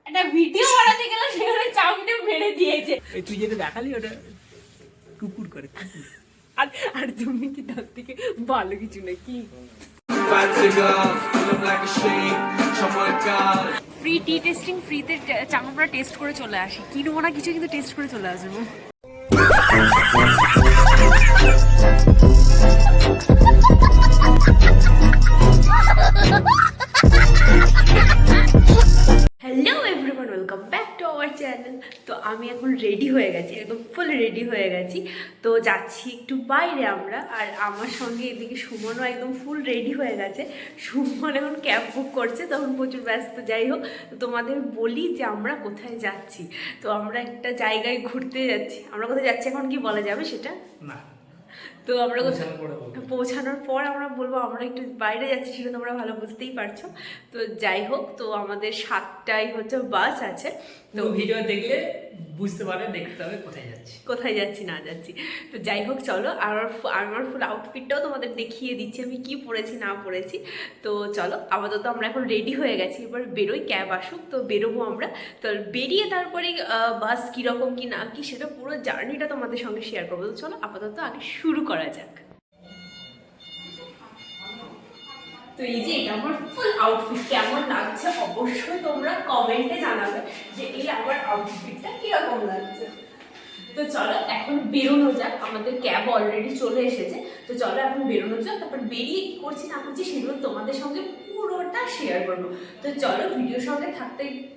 একটা ভিডিও বানাতে গেলে সেখানে চাউমিনে মেরে দিয়েছে। এই তুই যেটা দেখালি ওটা টুকুর করে টুকুর। আর তুমি কি তার থেকে ভালো কিছু নাকি? ফ্রি টি টেস্টিং, ফ্রিতে চামড়া টেস্ট করে চলে আসি, কিনবো না কিছু, কিন্তু টেস্ট করে চলে আসবো। Hello everyone, welcome back to our channel. তো আমি এখন রেডি হয়ে গেছি, একদম ফুল রেডি হয়ে গেছি। তো যাচ্ছি একটু বাইরে আমরা, আর আমার সঙ্গে এদিকে সুমনও একদম ফুল রেডি হয়ে গেছে। সুমন এখন ক্যাব বুক করছে, তখন প্রচুর ব্যস্ত। যাই হোক, তো তোমাদের বলি যে আমরা কোথায় যাচ্ছি। তো আমরা একটা জায়গায় ঘুরতে যাচ্ছি। আমরা কোথায় যাচ্ছি এখন কি বলা যাবে সেটা না, তো আমরা পৌঁছানোর পর আমরা বলবো আমরা একটু বাইরে যাচ্ছি, সেটা তোমরা ভালো বুঝতেই পারছো। তো যাই হোক, তো আমাদের 7টায় হচ্ছে বাস আছে। তো ভিডিও দেখলে বুঝতে পারবে, দেখতে হবে কোথায় যাচ্ছি না যাচ্ছি। তো যাই হোক, চলো। আর আমার ফুল আউটফিটটাও তোমাদের দেখিয়ে দিচ্ছি আমি কি পরেছি না পরেছি। তো চলো, আপাতত আমরা এখন রেডি হয়ে গেছি, এবার বেরোই, ক্যাব আসুক তো বেরোবো আমরা। তো বেরিয়ে তারপরে বাস কীরকম কি না কি সেটা পুরো জার্নিটা তোমাদের সঙ্গে শেয়ার করবো। তো চলো আপাতত আগে শুরু করা যাক। তো এই যে এটা আমার ফুল আউটফিট, কেমন লাগছে অবশ্যই তোমরা কমেন্টে জানাবে যে এই আমার আউটফিটটা কিরকম লাগছে। তো চলো এখন বেরোনো যাক, আমাদের ক্যাব অলরেডি চলে এসেছে। তো চলো এখন বেরোনো যাক, তারপর বেরিয়ে কি করছি না করছি সেগুলো তোমাদের সঙ্গে পুরোটা শেয়ার করবো। তো চলো, ভিডিওর সঙ্গে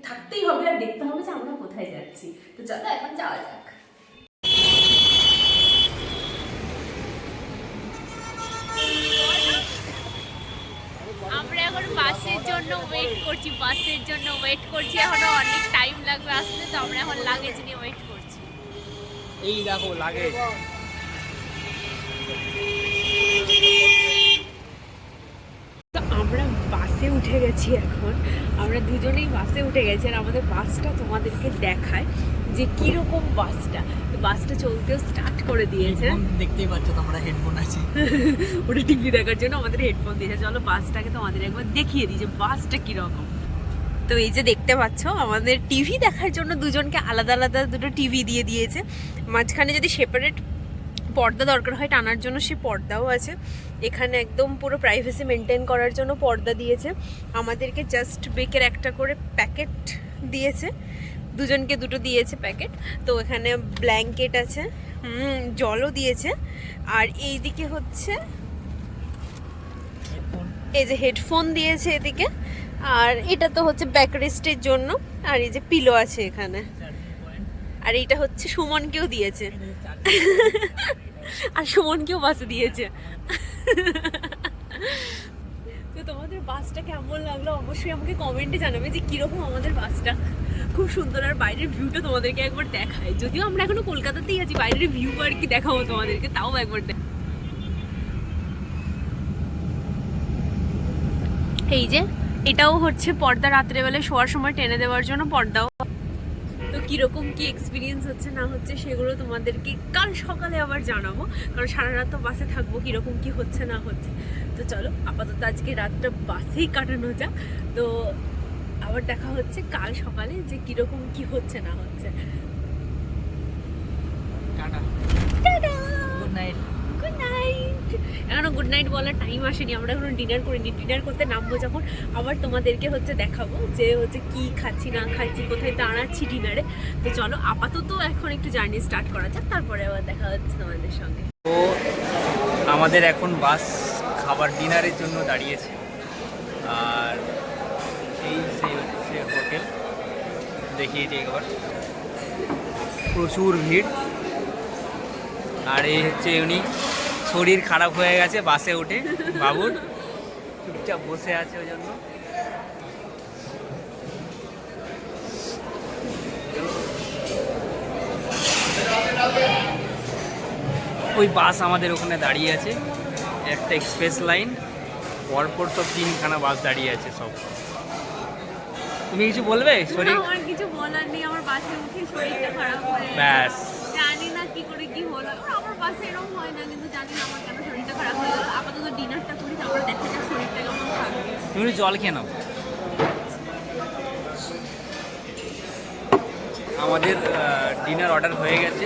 থাকতেই হবে, আর দেখতে হবে যে আমরা কোথায় যাচ্ছি। তো চলো এখন যাওয়া যাক। আমরা এখন বাসের জন্য ওয়েট করছি, এখনো অনেক টাইম লাগবে আসতে। তো আমরা এখন লাগেজ নিয়ে ওয়েট করছি। এই দেখো লাগেজ। তো আমরা বাসে উঠে গেছি, এখন আমরা দুজনেই বাসে উঠে গেছি। আর আমাদের বাসটা তোমাদেরকে দেখায় যে কিরকম বাসটা। তো বাসটা চলতেও স্টার্ট করে দিয়েছে, দেখতেই পাচ্ছ তোমরা, হেডফোন আছে ওটা টিভি দেখার জন্য আমাদের হেডফোন দিয়েছে। চলো বাসটাকে তোমাদের একবার দেখিয়ে দিই যে বাসটা কিরকম। তো এই যে দেখতে পাচ্ছ, আমাদের টিভি দেখার জন্য দুজনকে আলাদা আলাদা দুটো টিভি দিয়ে দিয়েছে। মাঝখানে যদি সেপারেট পর্দা দরকার হয় টানার জন্য, সে পর্দাও আছে। এখানে একদম পুরো প্রাইভেসি মেনটেন করার জন্য পর্দা দিয়েছে। আমাদেরকে জাস্ট বেকের একটা করে প্যাকেট দিয়েছে, দুজনকে দুটো দিয়েছে প্যাকেট। তো এখানে ব্ল্যাঙ্কেট আছে, জলও দিয়েছে। আর এইদিকে হচ্ছে এই যে হেডফোন দিয়েছে এদিকে। আর এটা তো হচ্ছে ব্যাক রেস্টের জন্য। আর এই যে পিলো আছে এখানে। আর এইটা হচ্ছে সুমনকেও দিয়েছে, আর সুমনকেও বাসে দিয়েছে। তো তোমাদের বাসটা কেমন লাগলো অবশ্যই আমাকে কমেন্টে জানাবে যে কিরকম আমাদের বাসটা। খুব সুন্দর, আর বাইরের ভিউটা তোমাদেরকে একবার দেখায়। যদিও আমরা এখনো কলকাতাতেই আছি, বাইরের ভিউ আর কি দেখাবো তোমাদেরকে, তাও একবার এই যে এটাও হচ্ছে পর্দা, রাত্রেবেলায় শোয়ার সময় টেনে দেওয়ার জন্য পর্দাও। তো কীরকম কি এক্সপিরিয়েন্স হচ্ছে না হচ্ছে সেগুলো তোমাদেরকে কাল সকালে আবার জানাবো, কারণ সারা রাত তো বাসে থাকবো, কীরকম কি হচ্ছে না হচ্ছে। তো চলো আপাতত আজকে রাতটা বাসেই কাটানো যাক। তো আবার দেখা হচ্ছে কাল সকালে যে কীরকম কি হচ্ছে না হচ্ছে। Tata, good night. Good night. এখনো গুড নাইট বলার টাইম আসেনি, আমরা এখনো ডিনার করিনি। ডিনার করতে নামবো যখন আবার তোমাদেরকে হচ্ছে দেখাবো যে হচ্ছে কি খাচ্ছি না খাচ্ছি, কোথায় দাঁড়াচ্ছি ডিনারে। তো চলো আপাতত এখন একটু জার্নি স্টার্ট করা যাক, তারপরে আবার দেখা হচ্ছে তোমাদের সঙ্গে। তো আমাদের এখন বাস খাবার ডিনারের জন্য দাঁড়িয়েছে। আর এই সেই হচ্ছে হোটেল, দেখিয়ে দিই একবার, প্রচুর ভিড়। আর এই হচ্ছে উনি, শরীর খারাপ হয়ে গেছে বাসে উঠে, বাবুর চুপচাপ বসে আছে ওই জন্য। ওই বাস আমাদের ওখানে দাঁড়িয়ে আছে, একটা এক্সপ্রেস লাইন, পরপর সব 3খানা বাস দাঁড়িয়ে আছে সব। তুমি কিছু বলবে? শরীর আমার কিছু বলার নেই, আমার বাসে উঠে শরীরটা খারাপ হয়ে ব্যাস, জানি না কি করে কি হলো। আমার বাসে এরকম হয় না, কিন্তু জানি না আমার কেন শরীরটা খারাপ হয়ে গেল। আপাতত ডিনারটা করি, তারপরে দেখা যাক শরীরটা কেমন থাকবে। তুমি জল খেয়ে নাও। আমাদের ডিনার অর্ডার হয়ে গেছে,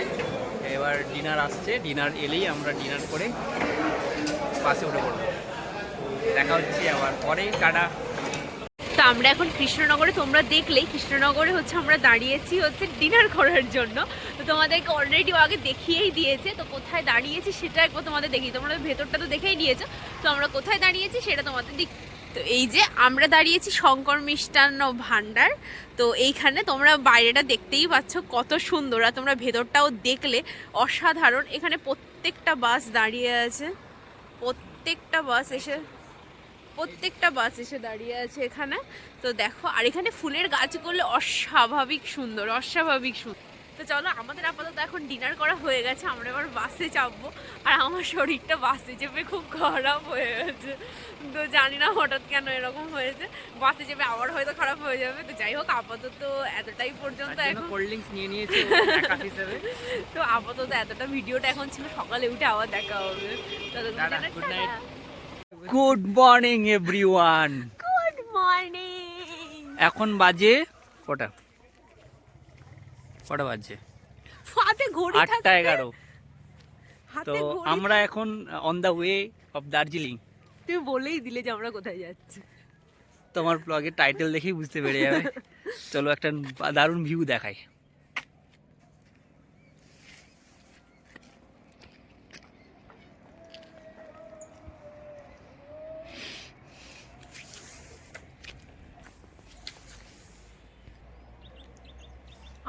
এবার ডিনার আসছে, ডিনার এলেই আমরা ডিনার করে বাসে উঠে পড়বো। দেখা হচ্ছে আবার পরে, টাটা। তো আমরা এখন কৃষ্ণনগরে, তোমরা দেখলেই কৃষ্ণনগরে হচ্ছে আমরা দাঁড়িয়েছি হচ্ছে ডিনার করার জন্য। তো তোমাদেরকে অলরেডি আগে দেখিয়েই দিয়েছে, তো কোথায় দাঁড়িয়েছি সেটা একবার তোমাদের দেখি, তোমরা ভেতরটা তো দেখেই নিয়েছো, তো আমরা কোথায় দাঁড়িয়েছি সেটা তোমাদের দিক। তো এই যে আমরা দাঁড়িয়েছি শঙ্কর মিষ্টান্ন ভাণ্ডার। তো এইখানে তোমরা বাইরেটা দেখতেই পাচ্ছ কত সুন্দর, আর তোমরা ভেতরটাও দেখলে অসাধারণ। এখানে প্রত্যেকটা বাস দাঁড়িয়ে আছে, প্রত্যেকটা বাস এসে দাঁড়িয়ে আছে এখানে। তো দেখো, আর এখানে ফুলের গাছগুলো অস্বাভাবিক সুন্দর। তো চলো, আমাদের আপাতত এখন ডিনার করা হয়ে গেছে, আমরা এবার বাসে চাপবো। আর আমার শরীরটা বাসে চেপে খুব খারাপ হয়ে গেছে, তো জানি না হঠাৎ কেন এরকম হয়েছে। বাসে চেপে আবার হয়তো খারাপ হয়ে যাবে। তো যাই হোক, আপাতত এতটাই পর্যন্ত। এখন কোল্ড ড্রিঙ্কস নিয়ে নিয়েছি হিসেবে। তো আপাতত এতটা ভিডিওটা এখন ছিল, সকালে উঠে আবার দেখা হবে। Good night. Good morning everyone. Good morning. এখন বাজে কটা বাজে? হাতে ঘড়ি, 8:11। হাতে তো ঘড়ি। আমরা এখন on the way of Darjeeling. তুমি বলেই দিলে যে আমরা কোথায় যাচ্ছি। তোমার ব্লগের টাইটেল দেখেই বুঝতে পেরে যাবে। চলো একটা দারুণ ভিউ দেখাই।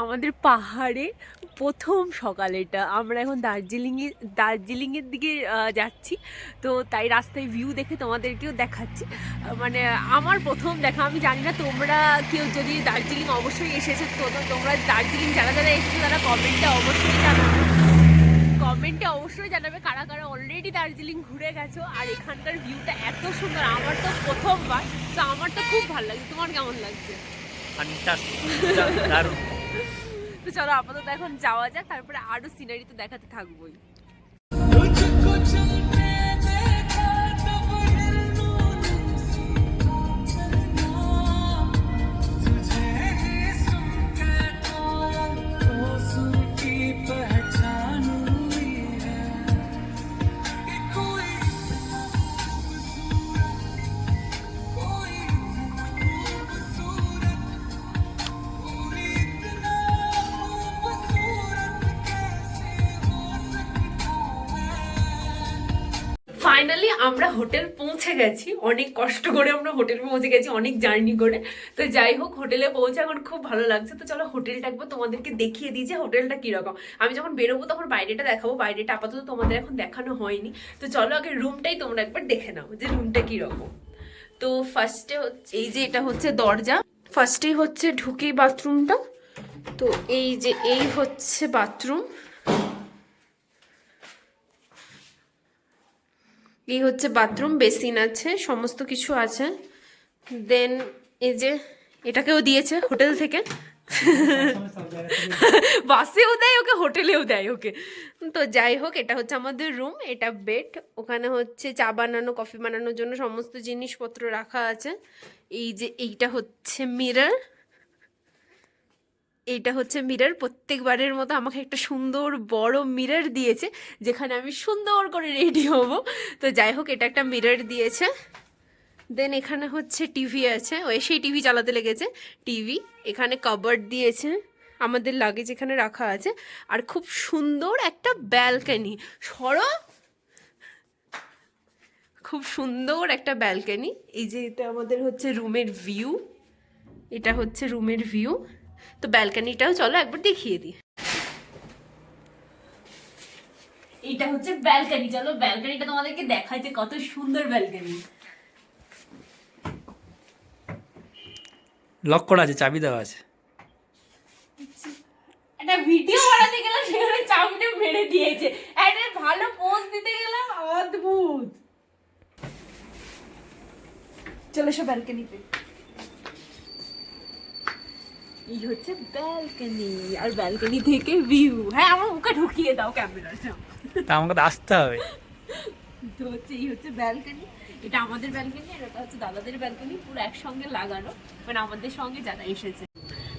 আমাদের পাহাড়ে প্রথম সকাল এটা। আমরা এখন দার্জিলিংয়ের দিকে যাচ্ছি, তো তাই রাস্তায় ভিউ দেখে তোমাদেরকেও দেখাচ্ছি। মানে আমার প্রথম দেখা, আমি জানি না তোমরা কেউ যদি দার্জিলিং অবশ্যই এসেছো, তো তোমরা দার্জিলিং যারা যারা এসেছো তারা কমেন্টে অবশ্যই জানাবে কারা কারা অলরেডি দার্জিলিং ঘুরে গেছো। আর এখানকার ভিউটা এত সুন্দর, আমার তো প্রথমবার, তো আমার তো খুব ভালো লাগছে। তোমার কেমন লাগছে? দারুণ। তো চলো আপাতত এখন যাওয়া যাক, তারপরে আরো সিনারি তো দেখাতে থাকবোই। ফাইনালি আমরা হোটেল পৌঁছে গেছি, অনেক কষ্ট করে আমরা হোটেল পৌঁছে গেছি, অনেক জার্নি করে। তো যাই হোক, হোটেলে পৌঁছে এখন খুব ভালো লাগছে। তো চলো হোটেলটা একবার তোমাদেরকে দেখিয়ে দিই যে হোটেলটা কিরকম। আমি যখন বেরোবো তখন বাইরেটা দেখাবো, বাইরেটা আপাতত তোমাদের এখন দেখানো হয়নি। তো চলো আগে রুমটাই তোমরা একবার দেখে নাও যে রুমটা কিরকম। তো ফার্স্টে হচ্ছে এই যে এটা হচ্ছে দরজা, ফার্স্টেই হচ্ছে ঢুকেই বাথরুমটা। তো এই যে এই হচ্ছে বাথরুম, এই হচ্ছে বাথরুম, বেসিন আছে, সমস্ত কিছু আছে। দেন এই যে এটাকেও দিয়েছে হোটেল থেকে, বাসেও দেয় ওকে, হোটেলেও দেয় ওকে। তো যাই হোক, এটা হচ্ছে আমাদের রুম, এটা বেড, ওখানে হচ্ছে চা বানানো, কফি বানানোর জন্য সমস্ত জিনিসপত্র রাখা আছে। এই যে এইটা হচ্ছে মিরর, এইটা হচ্ছে মিরর। প্রত্যেকবারের মতো আমাকে একটা সুন্দর বড় মিরর দিয়েছে, যেখানে আমি সুন্দর করে রেডি হব। তো যাই হোক, এটা একটা মিরর দিয়েছে। দেন এখানে হচ্ছে টিভি আছে, ও এসেই টিভি চালাতে লেগেছে, টিভি। এখানে কাবার্ড দিয়েছে, আমাদের লাগেজ এখানে রাখা আছে। আর খুব সুন্দর একটা ব্যালকনি, খুব সুন্দর একটা ব্যালকনি। এই যে এটা আমাদের হচ্ছে রুমের ভিউ, এটা হচ্ছে রুমের ভিউ। তো ব্যালকনিটাও চলো একবার দেখিয়ে দিই। এইটা হচ্ছে ব্যালকনি, চলো ব্যালকনিটা তোমাদেরকে দেখাই যে কত সুন্দর ব্যালকনি। লক করা আছে, চাবি দেওয়া আছে। একটা ভিডিও বানাতে গেলাম, সেখানে চাবিটা মেরে দিয়েছে। একটা ভালো পোজ দিতে গেলাম, অদ্ভুত। চলো সব ব্যালকনিতে। এই হচ্ছে ব্যালকনি, আর ব্যালকনি থেকে ভিউ। হ্যাঁ, আমার মুখে ঢুকিয়ে দাও ক্যামেরাটা, তা আমাকে তো আসতে হবে। তো হচ্ছে এই হচ্ছে ব্যালকনি, এটা আমাদের ব্যালকনি, আর এটা হচ্ছে দাদাদের ব্যালকনি, পুরো একসঙ্গে লাগানো, মানে আমাদের সঙ্গে যারা এসেছে।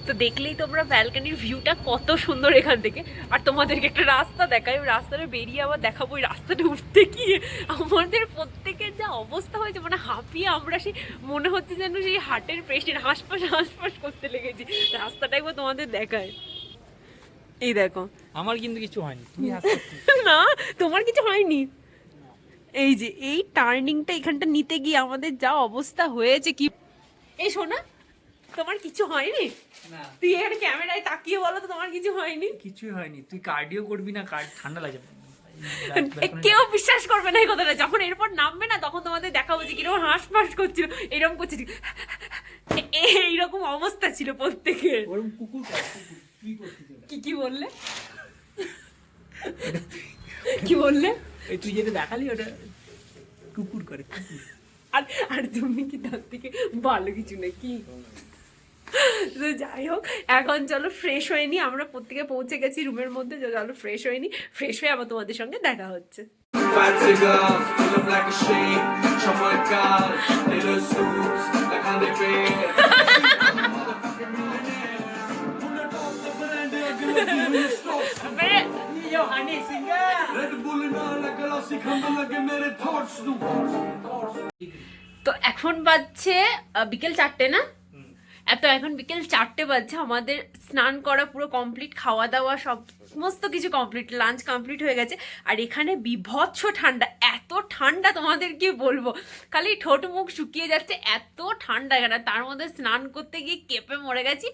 তো দেখলেই তোমরা ব্যালকনির ভিউটা কত সুন্দর এখান থেকে। আর তোমাদেরকে একটা রাস্তা দেখাই, ওই রাস্তাটা বেরিয়ে আবার দেখাবো। ওই রাস্তাটা উঠতে গিয়ে আমাদের প্রত্যেকের যা অবস্থা হয়েছে, মানে হাঁপিয়ে আমরা সেই মনে হচ্ছে যেন সেই হার্টের পেশেন্ট হাঁসফাঁস করতে লেগেছি। রাস্তাটা একবার তোমাদের দেখায়, এই দেখো। আমার কিন্তু কিছু হয়নি, তুমি না তোমার কিছু হয়নি। এই যে এই টার্নিংটা এখানটা নিতে গিয়ে আমাদের যা অবস্থা হয়েছে কি। এই শোনা, তোমার কিছু হয়নি? না, তুই এখানে ক্যামেরায় তাকিয়ে বলো তো তোমার কিছু হয়নি। কিছুই হয়নি। তুই কার্ডিও করবি না, ঠান্ডা লাগে। কেউ বিশ্বাস করবে না এই কথাটা। যখন এরপর নামবে না, তখন তোমাদের দেখাবো যে কিরকম হাঁসফাঁস করছিল, এরকম করছে, এইরকম অবস্থা ছিল প্রত্যেকের। কি বললে, কি বললে? তুই যেটা দেখালি ওটা কুকুর করে। আর তুমি কি তার থেকে ভালো কিছু নাকি? তো যাই হোক, এখন চলো ফ্রেশ হয়ে নি। আমরা প্রত্যেকে পৌঁছে গেছি রুমের মধ্যে। চলো ফ্রেশ হয়ে নি, ফ্রেশ হয়ে আবার তোমাদের সঙ্গে দেখা হচ্ছে। তো এখন বাজছে বিকেল 4টে না? এখন বিকেল 4টে বাজছে। আমাদের স্নান করা পুরো কমপ্লিট, খাওয়া দাওয়া সমস্ত কিছু কমপ্লিট, লাঞ্চ কমপ্লিট হয়ে গেছে। আর এখানে বিভৎস ঠান্ডা, এত ঠান্ডা তোমাদের কি বলবো, খালি ঠোঁট মুখ শুকিয়ে যাচ্ছে, এত ঠান্ডা এখানে। তার মধ্যে স্নান করতে গিয়ে কেঁপে মরে গেছি।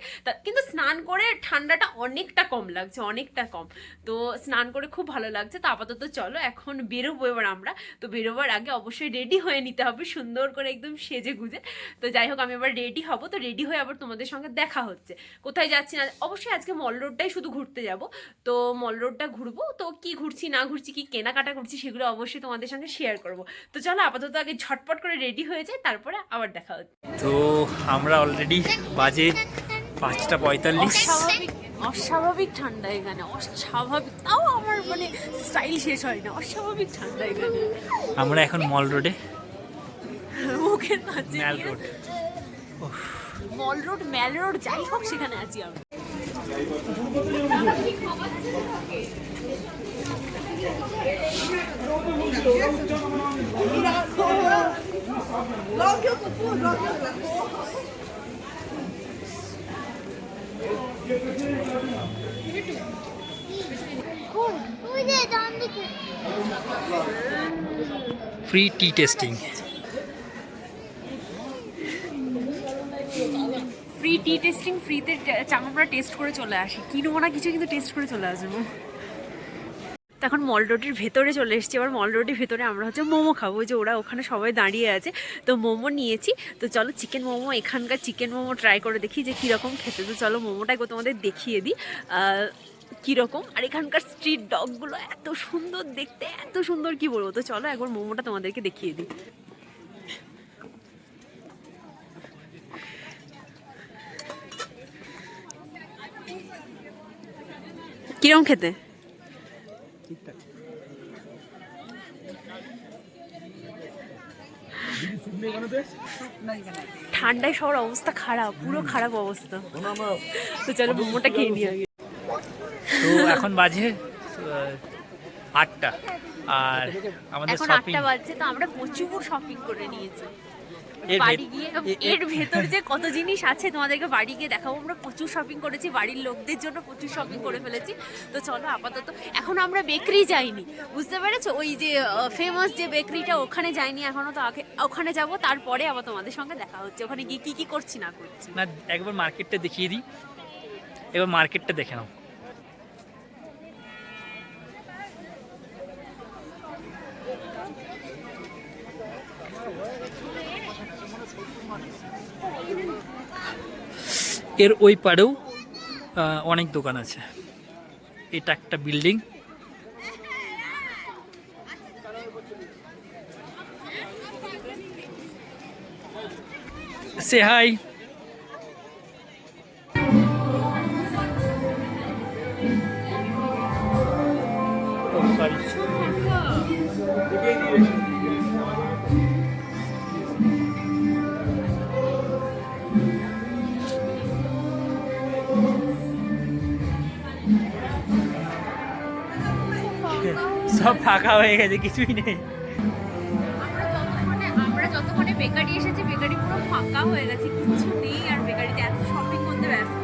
কিন্তু স্নান করে ঠান্ডাটা অনেকটা কম লাগছে, অনেকটা কম। তো স্নান করে খুব ভালো লাগছে। তো আপাতত চলো এখন বেরোবো এবার আমরা। তো বেরোবার আগে অবশ্যই রেডি হয়ে নিতে হবে সুন্দর করে, একদম সেজে গুজে। তো যাই হোক, আমি এবার রেডি হব। তো রেডি হয়ে আবার তোমাদের সঙ্গে দেখা হচ্ছে। কোথায় যাচ্ছি না, অবশ্যই আজকে মল রোডটাই শুধু ঘুরতে যাব। তো মল রোডটা ঘুরবো। তো কি ঘুরছি না ঘুরছি, কি কেনাকাটা করছি, সেগুলো অবশ্যই তোমাদের সঙ্গে শেয়ার করব। তো চলো আপাতত আগে ঝটপট করে রেডি হয়ে যায়, তারপরে আবার দেখা হচ্ছে। তো আমরা অলরেডি বাজে 5:45। অস্বাভাবিক ঠান্ডা এখানে, অস্বাভাবিক। তাও আমার মানে স্টাইল শেষ হয় না, অস্বাভাবিক ঠান্ডা এখানে। আমরা এখন মল রোডে, মুখের মাঝে ম্যাল রোড, মল রোড, ম্যাল রোড, যাই হোক সেখানে আছি আমি। ফ্রি টি টেস্টিং। ফ্রি টি টেস্টিং, ফ্রিতে আমরা টেস্ট করে চলে আসি, কিনবো না কিছু, কিন্তু টেস্ট করে চলে আসবো। এখন মল রোডের ভেতরে চলে এসেছি। এবার মল রোডের ভেতরে আমরা হচ্ছে মোমো খাবো, যে ওরা ওখানে সবাই দাঁড়িয়ে আছে। তো মোমো নিয়েছি। তো চলো চিকেন মোমো, এখানকার চিকেন মোমো ট্রাই করে দেখি যে কীরকম খেতে। তো চলো মোমোটাই তোমাদের দেখিয়ে দিই কীরকম। আর এখানকার স্ট্রিট ডগগুলো এত সুন্দর দেখতে, এত সুন্দর, কি বলবো। তো চলো একবার মোমোটা তোমাদেরকে দেখিয়ে দিই। কিরকম খেতে? ঠান্ডায় সবার অবস্থা খারাপ, পুরো খারাপ অবস্থা। তো চলো মোমোটা খেয়ে নিই আগে। তো এখন বাজে 8টা, আর আমাদের এখন শপিং 8টা বাজছে। তো আমরা প্রচুর শপিং করে নিয়েছি। বাড়ি গিয়ে এর ভেতর যে কত জিনিস আছে তোমাদেরকে বাড়ি গিয়ে দেখাবো। আমরা প্রচুর শপিং করেছি, বাড়ির লোকদের জন্য প্রচুর শপিং করে ফেলেছি। তো চলো আপাতত এখন আমরা বেকারি যাইনি, বুঝতে পেরেছো? ওই যে ফেমাস যে বেকারিটা, ওখানে যাইনি এখনো। তো আগে ওখানে যাব, তারপরে আবার তোমাদের সঙ্গে দেখা হচ্ছে ওখানে গিয়ে কি কি করছি না করছি। না, একবার মার্কেটটা দেখিয়ে দিই, এবার মার্কেটটা দেখে নাও। এর ওই পাড়েও অনেক দোকান আছে। এটা একটা বিল্ডিং। সে হাই। সরি, সব ফাঁকা হয়ে গেছে, কিছুই নেই। আমরা যতক্ষণে বেকারি এসেছি বেকারি পুরো ফাঁকা হয়ে গেছে, কিছু নেই আর বেকারিতে এত শপিং করতে ব্যস্ত।